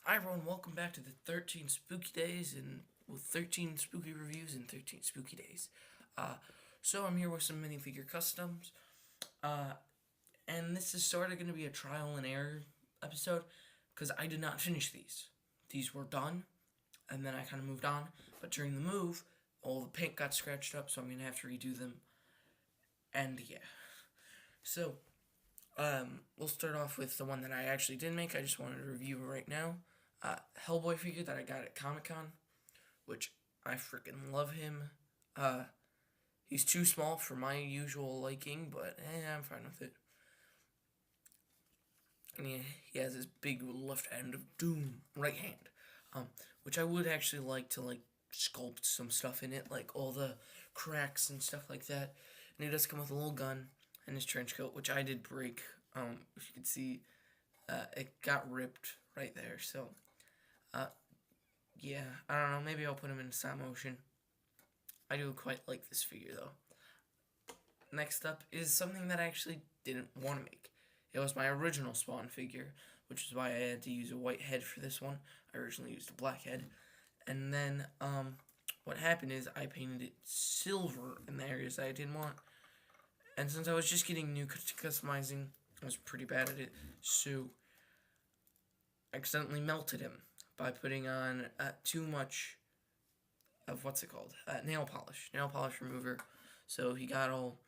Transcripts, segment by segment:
Hi everyone, welcome back to the 13 spooky days and with 13 spooky reviews and 13 spooky days. Uh, so I'm here with some minifigure customs, uh, and this is sort of going to be a trial and error episode because I did not finish these. These were done, and then I kind of moved on, but during the move, all the paint got scratched up, so I'm going to have to redo them, and yeah. So, we'll start off with the one that I actually did make. I just wanted to review it right now. Hellboy figure that I got at Comic-Con, which I freaking love him. He's too small for my usual liking, but I'm fine with it. And he has his big left hand of doom, right hand, which I would actually like to sculpt some stuff in it, like all the cracks and stuff like that. And he does come with a little gun and his trench coat, which I did break. If you can see, it got ripped right there. So, yeah, I don't know. Maybe I'll put him in stop motion. I do quite like this figure though. Next up is something that I actually didn't want to make. It was my original Spawn figure, which is why I had to use a white head for this one. I originally used a black head. And then, what happened is I painted it silver in the areas that I didn't want. And since I was just getting new customizing, I was pretty bad at it, so I accidentally melted him by putting on too much of nail polish remover. So he got all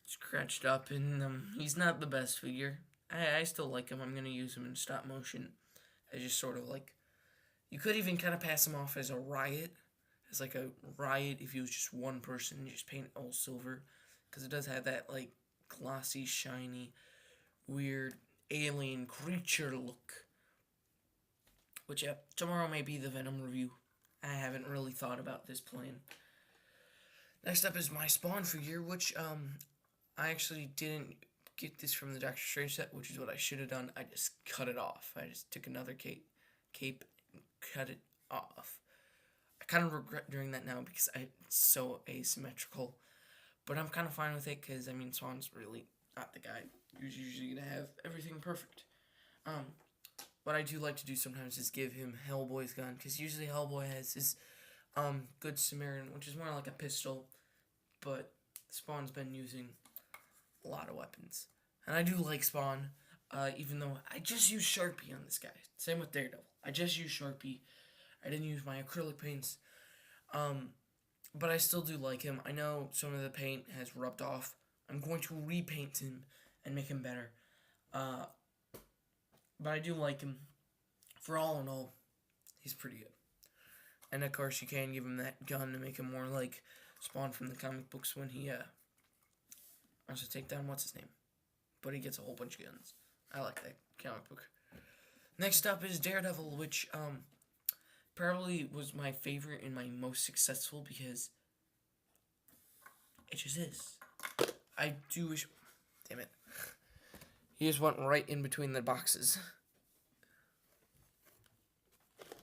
scratched up, and he's not the best figure. I still like him. I'm gonna use him in stop motion. I just sort of you could even kind of pass him off as a riot, as like a riot if he was just one person and just paint it all silver, because it does have that glossy, shiny, weird alien creature look. Which, yeah, tomorrow may be the Venom review. I haven't really thought about this plan. Next up is my Spawn figure, which, I actually didn't get this from the Doctor Strange set, which is what I should have done. I just cut it off. I just took another cape and cut it off. I kind of regret doing that now because it's so asymmetrical. But I'm kind of fine with it because, Spawn's really not the guy who's usually going to have everything perfect. What I do like to do sometimes is give him Hellboy's gun, because usually Hellboy has his Good Samaritan, which is more like a pistol, but Spawn's been using a lot of weapons. And I do like Spawn, even though I just use Sharpie on this guy. Same with Daredevil. I just use Sharpie. I didn't use my acrylic paints. But I still do like him. I know some of the paint has rubbed off. I'm going to repaint him and make him better. But I do like him. For all in all, he's pretty good. And of course, you can give him that gun to make him more like Spawn from the comic books when he wants to take down what's his name. But he gets a whole bunch of guns. I like that comic book. Next up is Daredevil, which probably was my favorite and my most successful because it just is. I do wish. Damn it. He just went right in between the boxes.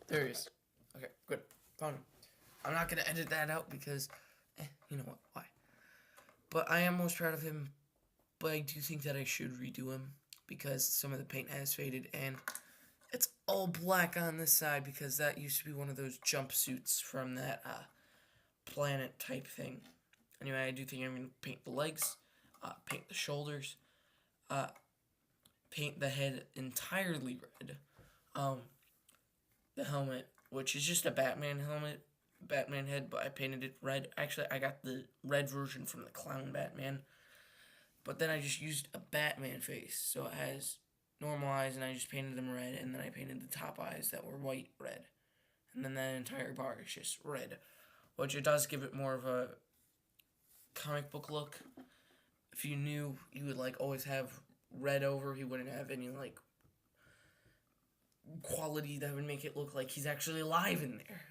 There he is. Okay, good. Found him. I'm not going to edit that out because, you know what? Why? But I am most proud of him. But I do think that I should redo him because some of the paint has faded and it's all black on this side because that used to be one of those jumpsuits from that planet type thing. Anyway, I do think I'm going to paint the legs, paint the shoulders, paint the head entirely red. The helmet, which is just a Batman helmet, Batman head, but I painted it red. Actually, I got the red version from the clown Batman. But then I just used a Batman face, so it has normal eyes, and I just painted them red, and then I painted the top eyes that were white red. And then that entire bar is just red, which it does give it more of a comic book look. If you knew, you would always have red over, he wouldn't have any quality that would make it look like he's actually alive in there.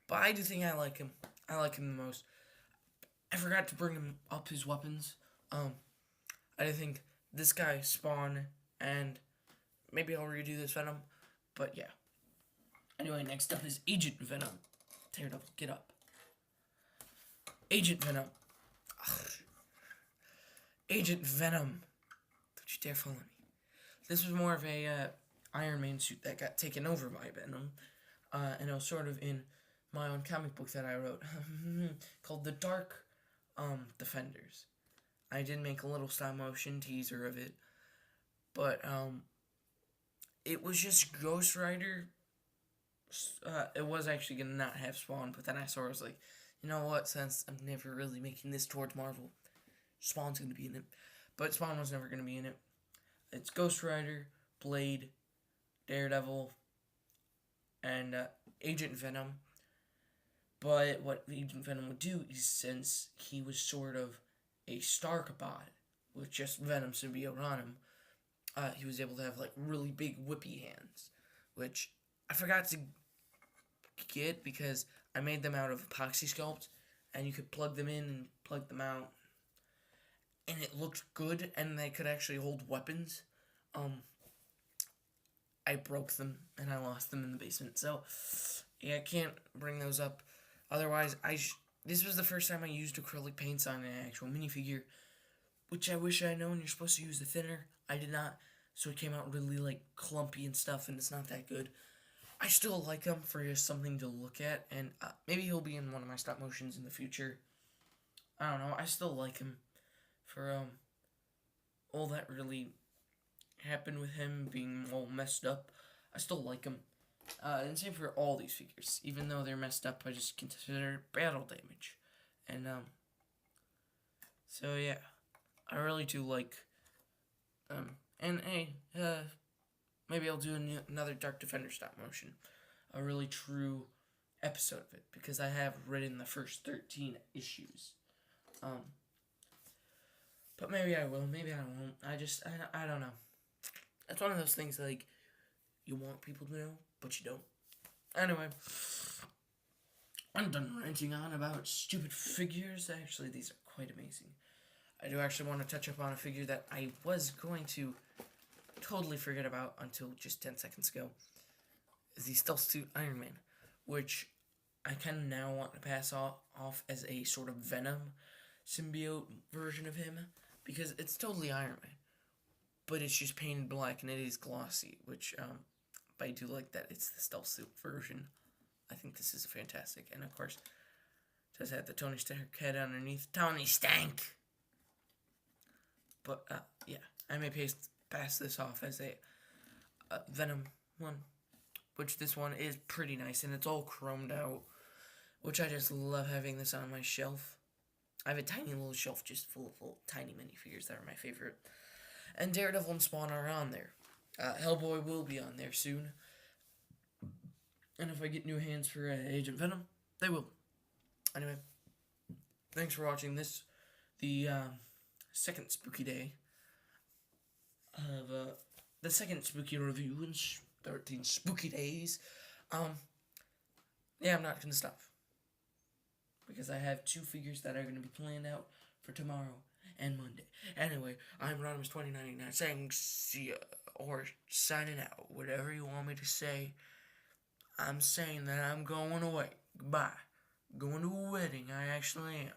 But I do think I like him. I like him the most. I forgot to bring him up his weapons. I think this guy, Spawn, and maybe I'll redo this Venom. But yeah. Anyway, next up is Agent Venom. Daredevil, get up. Agent Venom. Ugh. Agent Venom. Don't you dare follow me. This was more of a Iron Man suit that got taken over by Venom. And it was sort of in my own comic book that I wrote called The Dark Defenders. I did make a little stop motion teaser of it, but it was just Ghost Rider. It was actually gonna not have Spawn, but then I saw it, was like, you know what? Since I'm never really making this towards Marvel, Spawn's gonna be in it, but Spawn was never gonna be in it. It's Ghost Rider, Blade, Daredevil, and Agent Venom. But what Agent Venom would do is, since he was sort of a Stark bot with just Venom symbiote on him, he was able to have like really big whippy hands, which I forgot to get because I made them out of epoxy sculpt, and you could plug them in and plug them out, and it looked good, and they could actually hold weapons. I broke them and I lost them in the basement, so yeah, I can't bring those up. Otherwise, this was the first time I used acrylic paints on an actual minifigure, which I wish I had known you're supposed to use the thinner. I did not, so it came out really like clumpy and stuff, and it's not that good. I still like him for just something to look at, and maybe he'll be in one of my stop motions in the future. I don't know. I still like him for all that really happened with him being all messed up. I still like him. And same for all these figures. Even though they're messed up, I just consider it battle damage. And, so yeah. I really do like, and hey, maybe I'll do another Dark Defender stop motion. A really true episode of it, because I have written the first 13 issues. But maybe I will, maybe I won't. I don't know. It's one of those things like, you want people to know, but you don't. Anyway, I'm done ranting on about stupid figures. Actually, these are quite amazing. I do actually want to touch up on a figure that I was going to totally forget about until just 10 seconds ago. Is the Stealth Suit Iron Man, which I kind of now want to pass off as a sort of Venom symbiote version of him, because it's totally Iron Man, but it's just painted black and it is glossy, which I do like that it's the Stealth Suit version. I think this is fantastic, and of course, it does have the Tony Stark head underneath. Tony Stank! But, yeah, I may pass this off as a Venom one, which this one is pretty nice, and it's all chromed out, which I just love having this on my shelf. I have a tiny little shelf just full of little tiny minifigures that are my favorite. And Daredevil and Spawn are on there. Hellboy will be on there soon. And if I get new hands for Agent Venom, they will. Anyway, thanks for watching this. The second spooky day of the second spooky review in 13 spooky days. Yeah, I'm not going to stop, because I have 2 figures that are going to be planned out for tomorrow and Monday. Anyway, I'm Rodimus2099 saying see ya, or signing out, whatever you want me to say. I'm saying that I'm going away. Goodbye. Going to a wedding, I actually am.